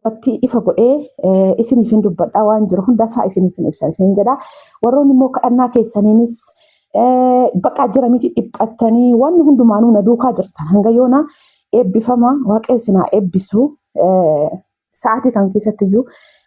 irratti ifa godhee isiniif hin dubbadhaa waan jiru hundasaa isiniif hin ibsan isiniin jedha. Warroonni immoo kadhannaa keessaniinis bakka jira miti dhiphattanii waan hundumaanuu na duukaa jirtan hanga yoona eebbifama waaqayyo isinaa eebbisu. Sa'aatii kan keessattiyyuu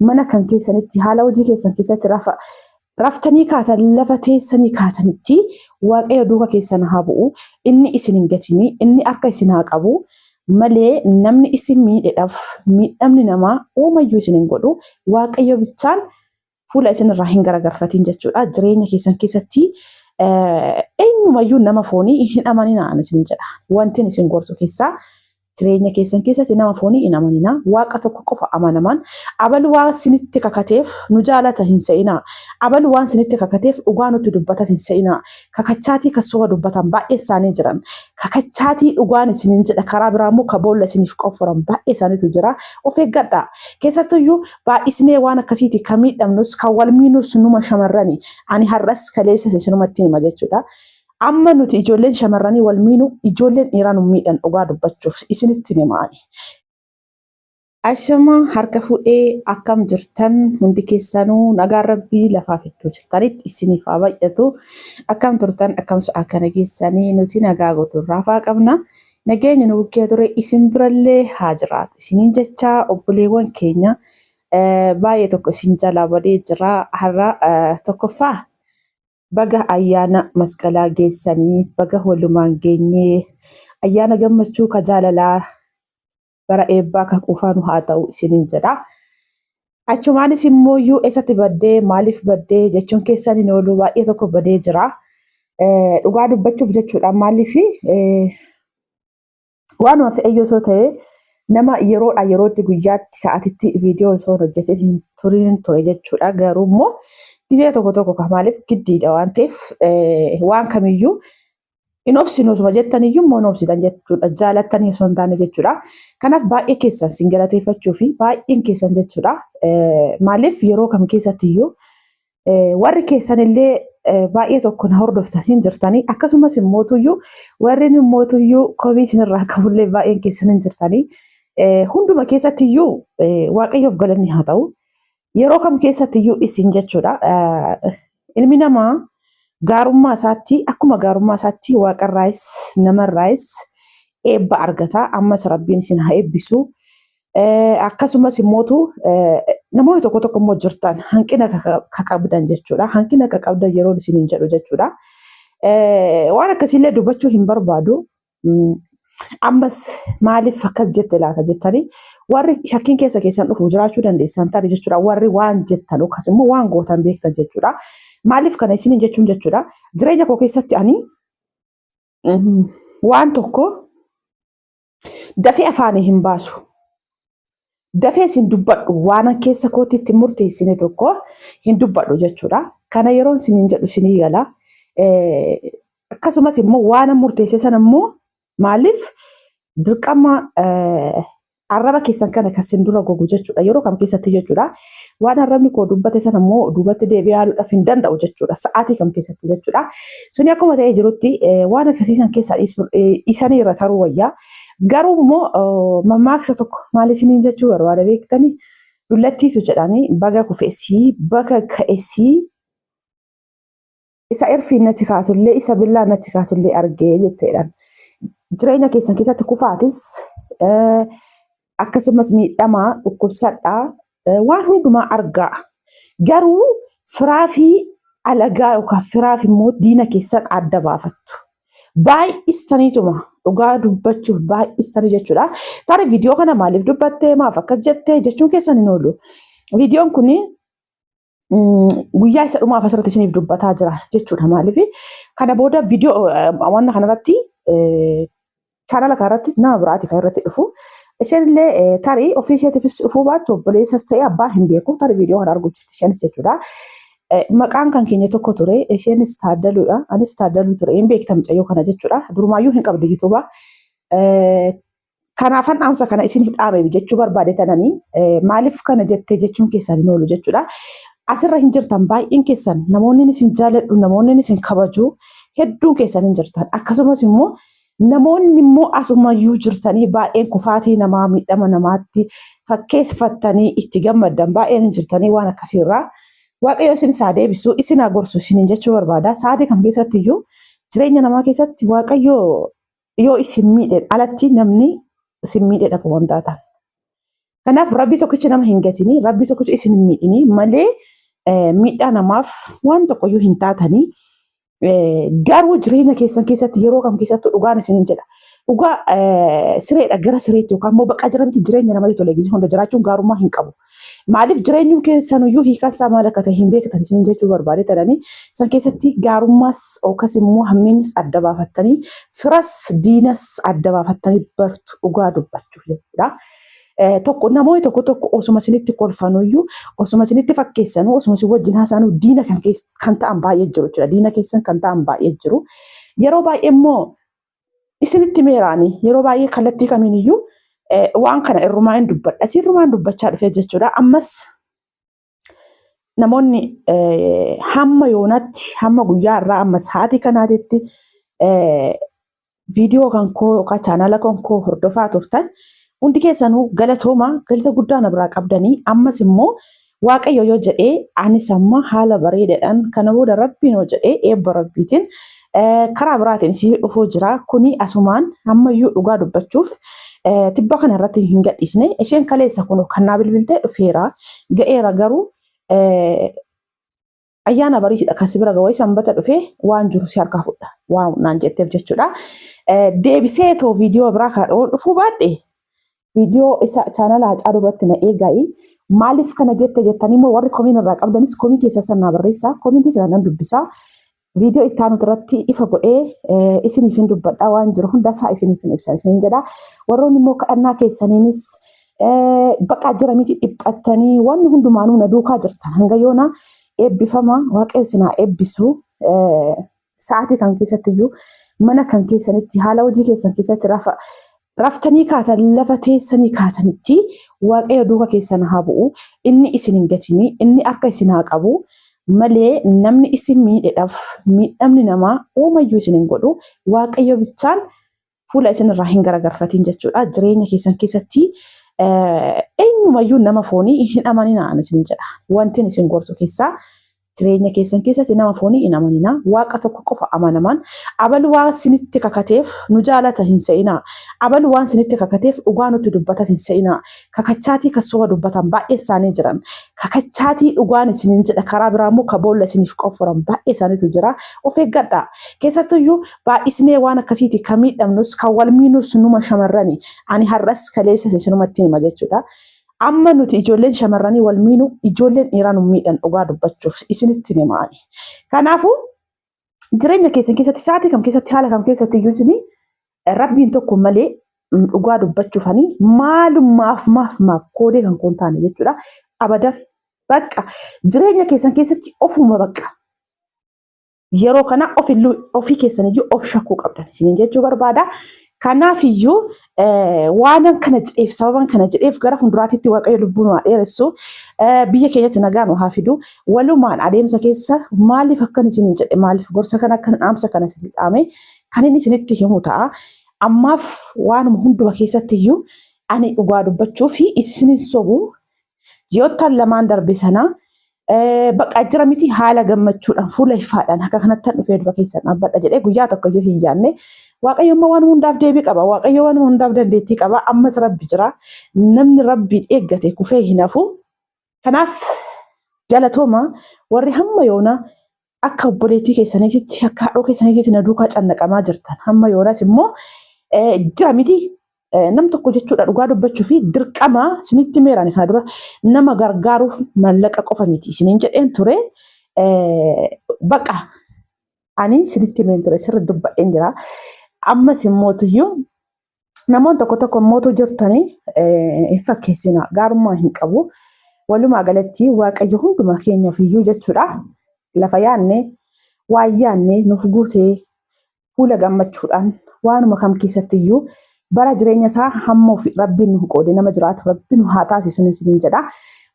mana kan keessanitti haala hojii keessan keessatti raftanii kaatan lafa teessanii kaatanitti waaqayyo duuka keessan haa bu'u. Inni isin hin gatinii inni akka isin haa qabu malee namni isin miidheedhaaf miidhamni namaa uumayyuu isin hin godhu. Waaqayyo bichaan fuula isin irraa hin garagarfatiin jechuudha. Jireenya keessan keessatti eenyumayyuu nama foonii hin amaninaa isin jedha. Wanti isin gorsu keessaa jireenya keessan keessatti nama foonii hin amanina. Waaqa tokko qofa amanaman. Abalu waan sinitti kakateef nu jaalata hin se'inaa. Abalu waan sinitti kakateef dhugaa nutti dubbata hin se'inaa. Kakachaatii kan soba dubbatan baay'ee isaanii jiran. Kakachaatii dhugaan isiniin jedha karaa biraa immoo kaboolla isiniif qofforan baay'ee isaaniitu jira. Of eeggadhaa. Keessattuyyuu baay'isnee waan akkasiiti kan miidhamnus kan wal miinus numa shamarrani. Ani har'as kaleessa isinumatti hima jechuudha. Amma nuti ijoolleen shamarranii wal miinu ijoolleen dhiiraa nu miidhan dhugaa dubbachuuf isinitti himaani. Ashama harka fuudhee akkam jirtan hundi keessanuu nagaa rabbii lafaaf iddoo jirtanitti isiniif haa baay'atu. Akkam turtan akkam sa'a kana geessanii nuti nagaa guuturraa faa qabna. Nageenya nu bukkee ture isin birallee haa jiraatu. Isiniin jecha obboleewwan keenya baay'ee tokko isin jalaa badee jira. Har'a tokkoffaa baga ayyaana masqalaa geessanii baga walumaan geenyee ayyaana gammachuu ka jaalalaa bara eebbaa ka quufaanu haa ta'u isiniin jedha. Achumaanis immoo eessatti baddee maaliif baddee jechuun keessan hin oolu baay'ee tokko badee jira. Dhugaa dubbachuuf jechuudha maaliif waanuma fe'eyyoo osoo ta'e nama yeroodha yerootti guyyaatti sa'aatitti viidiyoo osoo hojjetee hin turin ture jechuudha. Garuu immoo gizee tokko tokko maaliif giddiidha waan ta'eef waan kamiyyuu hin obsinu osuma jettaniyyuu immoo hin obsitan jechuudha. Jaalattanii osoo hin taane jechuudha. Kanaaf baay'ee keessan sin galateeffachuu fi baay'een keessan jechuudha. Maaliif yeroo kam keessattiyyuu warri keessanillee baay'ee tokko na hordoftan hin jirtanii akkasumas immootuyyuu warri immootuyyuu komiitiin irraa qabullee baay'een keessan hin jirtanii hunduma keessattiyyuu waaqayyoof galanni haa ta'u. Yeroo kam keessattiyyuu isin jechuudha. Ilmi namaa gaarummaa isaatti akkuma gaarummaa isaatti waaqarraayis namarraayis eebba argata. Ammas rabbiin isin haa eebbisu. Akkasumas immootu namoota tokko tokko immoo jirtan hanqina ka qabdan jechuudha. Hanqina ka qabdan yeroo isin hin jedhu jechuudha. Waan akkasiillee dubbachuu hin barbaadu. Ammas maaliif akkas jette laata jettanii warri shakkiin keessan dhufu jiraachuu dandeessan taate jechuudha. Warri waan jettan akkasumas immoo waan gootan beektan jechuudha. Maaliif kana isin jechuun jechuudha. Jireenya koo keessatti ani waan tokko dafee afaanii hin baasu. Dafee isin dubbadhu waan keessa kootiitti murteessine tokko hin dubbadhu jechuudha. Kana yeroo isin jedhu isinii gala. Akkasumas immoo waan murteesse sana immoo maaliif dirqama arraba keessan kana kasin dura gogu jechuudha. Yeroo kam keessatti jechuudha. Waan arrabni koo dubbate sana immoo duubatti deebi'ee yaaluudhaaf hin danda'u jechuudha. Sa'aatii kam keessatti jechuudha. Suni akkuma ta'ee jirutti waan akkasiisan keessaa isanii irra taruu wayyaa. Garuu immoo mammaaksa tokko maal isiniin jechuu barbaada beektanii dullattiitu jedhanii baga kufeessii baga ka'eessii isa irfiin natti kaatullee isa billaan natti kaatullee argee jetteedhaan. Jireenya keessan keessatti kufaatis akkasumas miidhamaa dhukkubsadhaa waan hundumaa argaa. Garuu firaa fi alagaa yookaan firaa fi immoo diina keessan adda baafattu. Baay'istaniituma dhugaa dubbachuuf baay'istanii jechuudha. Taari viidiyoo kana maaliif dubbattee maaf akkas jettee jechuun keessan hin oolu. Viidiyoon kun guyyaa isa dhumaaf asirratti isiniif dubbataa jira jechuudha. Maaliif kana booda viidiyoo waan kanarratti chaanala kanarratti nama biraati kan irratti dhufu. Isheenillee tarii ofii isheetiifis dhufuu baattu obboleessas ta'ee abbaa hin beeku. Tarii viidiyoo kana arguutti isheenis jechuudha. Maqaan kan keenya tokko ture. Isheenis Taaddaluudha. Anis Taaddaluu ture. Hin beektam cayyoo kana jechuudha. Durumaayyuu hin qabdu YouTube'a. Kanaafan dhaamsa kana isiniif dhaame jechuu barbaade tananii maaliif kana jettee jechuun keessan hin oolu jechuudha. Asirra hin jirtan baay'een keessan namoonni isin jaaladhu namoonni isin kabaju hedduun keessan hin jirtan. Akkasumas immoo namoonni immoo asumayyuu jirtanii baay'een kufaatii namaa miidhama namaatti fakkeeffattanii itti gammaddan baay'een jirtanii waan akkasiirraa waaqayyo isin isaa deebisu isin haa gorsu isiniin jechuu barbaada. Sa'aatii kam keessatti iyyuu jireenya namaa keessatti waaqayyo yoo isin miidhe alatti namni isin miidheedhaaf wanta ta'an. Kanaaf rabbi tokkichi nama hin gatini, rabbi tokkichi isin hin miidhini malee miidhaa namaaf waan tokkoyyuu hin taatanii. Garuu jireenya keessan keessatti yeroo kam keessatti dhugaan isiniin jedha. Dhugaa sireedha gara sireetti yookaan immoo bakka jiramti jireenya namatti tole gisee hunda jiraachuun gaarummaa hin qabu. Maaliif jireenyuun keessanuyyuu hiikaan isaa maal akka ta'e hin beektan isiniin jechuu barbaade ta'anii san keessatti gaarummaas yookas immoo hammeenyas adda baafattanii firas diinas adda baafattanii bartu dhugaa dubbachuuf jechuudha. Namoonni tokko osuma isinitti kolfanuyyuu osuma isinitti fakkeessanuu osuma isin wajjin haasa'anuu diina kan ta'an baay'ee jiru jechuudha. Diina keessan kan ta'an baay'ee jiru. Yeroo baay'ee immoo isinitti meeraanii yeroo baay'ee kallattii kamiiniyyuu waan kana irrumaa hin dubbadha. Irrumaan dubbachaa dhufee jechuudha. Ammas namoonni hamma yoonatti hamma guyyaa irraa amma sa'aatii kanaatitti viidiyoo kan koo yookaan chaanala kan koo hordofaa turtan. Hundi keessanuu galata guddaa na biraa qabdanii ammas immoo waaqayyo yoo jedhee anis amma haala bareedaadhaan kana booda rabbiin yoo jedhee eebba rabbiitiin karaa biraatiin si dhufuu jira. Kuni asumaan ammayyuu dhugaa dubbachuuf tibba kana irratti hin gadhiisne isheen kaleessa kun kan naa bilbiltee dhufeera ga'eera garuu ayyaana bariidha kan si bira ga'ee sanbata dhufee waan jiru si harkaa fudha waan naan jetteef jechuudha. Deebisee too viidiyoo biraa kan dhufuu baadhee. Viidiyoo isa chaanala Haacaaluu irratti na eegaa maaliif kana jettanii immoo warri komiin irraa qabdanis komii keessa sannaa barreessaa komiitii sana nan dubbisaa viidiyoo itti aanutu irratti ifa godhee isiniif hin dubbadhaa waan jiru hundasaa isiniif hin ibsan isiniin jedha. Warroonni immoo kadhannaa keessaniinis bakka jira miti dhiphattanii waan hundumaanuu na duukaa jirtan hanga yoona eebbifama waaqayyo isinaa eebbisu sa'aatii kan keessattiyyuu mana kan keessanitti haala hojii keessan keessatti raftanii kaatan lafa teessanii kaatanitti waaqayyo duuka keessan haa bu'u inni isin hin gatini inni akka isin haa qabu malee namni isin miidheedhaaf miidhamni namaa uumayyuu isin hin godhu waaqayyo bichaan fuula isin irraa hin garagarfatiin jechuudha. Jireenya keessan keessatti eenyumayyuu nama foonii hin amaninaa isin jedha. Wanti isin gorsu keessaa jireenya keessan keessatti nama foonii hin amanina. Waaqa tokko qofa amanaman. Abalu waan sinitti kakateef nu jaalata hin se'inaa. Abalu waan sinitti kakateef dhugaa nutti dubbata hin se'inaa. Kakachaatii kasooba dubbatan baay'ee isaanii jiran. Kakachaatii dhugaan isinin jedha karaa biraa immoo kaboolla isiniif qofforan baay'ee isaaniitu jira. Of eeggadhaa. Keessattuyyuu baay'isnee waan akkasiiti kan miidhamnus kan wal miinus numa shamarrani. Ani har'as kaleessa isinumatti hima jechuudha. Amma nuti ijoolleen shamarranii wal miinu ijoolleen dhiiraa nu miidhan dhugaa dubbachuuf isinitti himaani. Kanaafuu jireenya keessan keessatti sa'aatii kam keessatti haala kam keessatti iyyuu isin rabbiin tokko malee dhugaa dubbachuufanii maaf koodee kan koon taane jechuudha. Abadan bakka jireenya keessan keessatti ofuma bakka yeroo kana ofii keessaniyyuu of shakkuu qabdan isiniin jechuu barbaada. Kanaaf iyyuu waan kana jedheef sababan kana jedheef gara fuulduraatti waaqayyo lubbuu nu dheeressu biyya keenyatti nagaa nu haa fidu walumaan adeemsa keessa maaliif akkan isiniin jedhe maaliif gorsa kana akkan dhaamsa kana isin dhaame kan inni isinitti himu ta'a. Ammaaf waanuma hunduma keessatti iyyuu ani dhugaa dubbachuu fi isinin sobu ji'oottan lamaan darbe sana bakka jira miti haala gammachuudhaan fuula ifaadhaan akka kanatti dhufee dura keessan dhaabbadha jedhee guyyaa tokko iyyuu hin yaadne. Waaqayyo waan hundaaf deebii qaba. Waaqayyo waan hundaaf dandeettii qaba. Ammas rabbi jira. Namni rabbiin eeggate kufee hin hafu. Kanaaf galatooma warri hamma yoona akka obboleettii keessaniitti akka haadhoo keessaniitti na duukaa cannaqamaa jirtan. Hamma yoonas immoo jira miti nam tokko jechuudha dhugaa dubbachuu fi dirqama isinitti meeraan kana dura nama gargaaruuf mallaqa qofa miti isiniin jedheen ture. Bakka ani isinitti meen ture sirri dubbadheen jira. Ammas immootiyyuu namoonni tokko immootu jirtanii hin fakkeessina gaarummaa hin qabu. Walumaa galatti waaqayyo hunduma keenyaaf iyyuu jechuudha. Lafa yaanne waan yaanne nuuf guutee fuula gammachuudhaan waanuma kam keessatti iyyuu bara jireenya isaa hamma ofii rabbiin nu qoode nama jiraatu rabbiin haa taasisu isiniin jedha.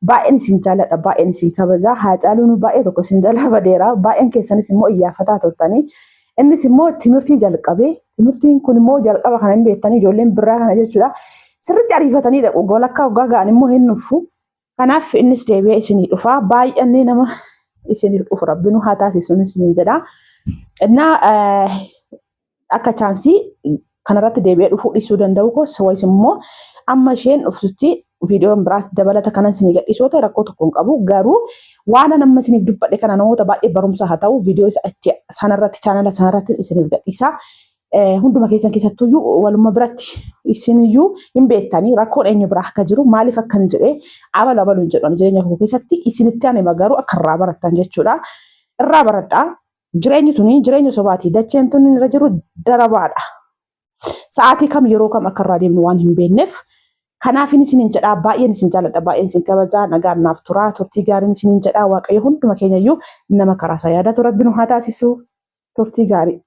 Baay'een isin jaalladha baay'een isin kabaja Haacaaluun baay'ee tokko isin jala badeera baay'een keessanis immoo iyyaafataa turtanii. Innis immoo timirtii jalqabee timirtiin kun immoo jalqaba kana hin beektanii ijoolleen biraa kana jechuudha. Sirriitti ariifatanii dhaqu golakkaa waggaa ga'an immoo hin nufu. Kanaaf innis deebi'ee isinii dhufa. Baay'annee nama isinii dhufu Rabbiin haa taasisuun isiniin jedha. Innaa akka chaansii kanarratti deebi'ee dhufuu dhiisuu danda'u kos wayis immoo amma isheen dhuftutti viidiyoon biraatti dabalata kanan isinii gadhiisota rakkoo tokko hin qabu. Garuu waan amma isiniif dubbadhe kana namoota baay'ee barumsa haa ta'u viidiyoo itti sanarratti chaanala sanarratti isiniif gadhiisa. Hunduma keessan keessattuyyuu waluma biratti isiniyyuu hin beektanii rakkoon eenyu biraa akka jiru maaliif akka hin jedhee abaluun jedhan jireenya koo keessatti isinitti aanee garuu akka irraa barattan jechuudha. Irraa baradhaa. Jireenyi tuni jireenya sobaati. Dacheen tuni irra jiru darabaadha. Sa'aatii kam yeroo kam akka irraa deemnu waan hin beekneef. Kanaaf isiniin jedhaa baay'een isin jaalladha baay'een isin kabajaa nagaan naaf turaa turtii gaariin isiniin jedhaa Waaqayyo hunduma keenyayyuu nama karaa isaa yaadatu Rabbiin haa taasisu turtii gaarii.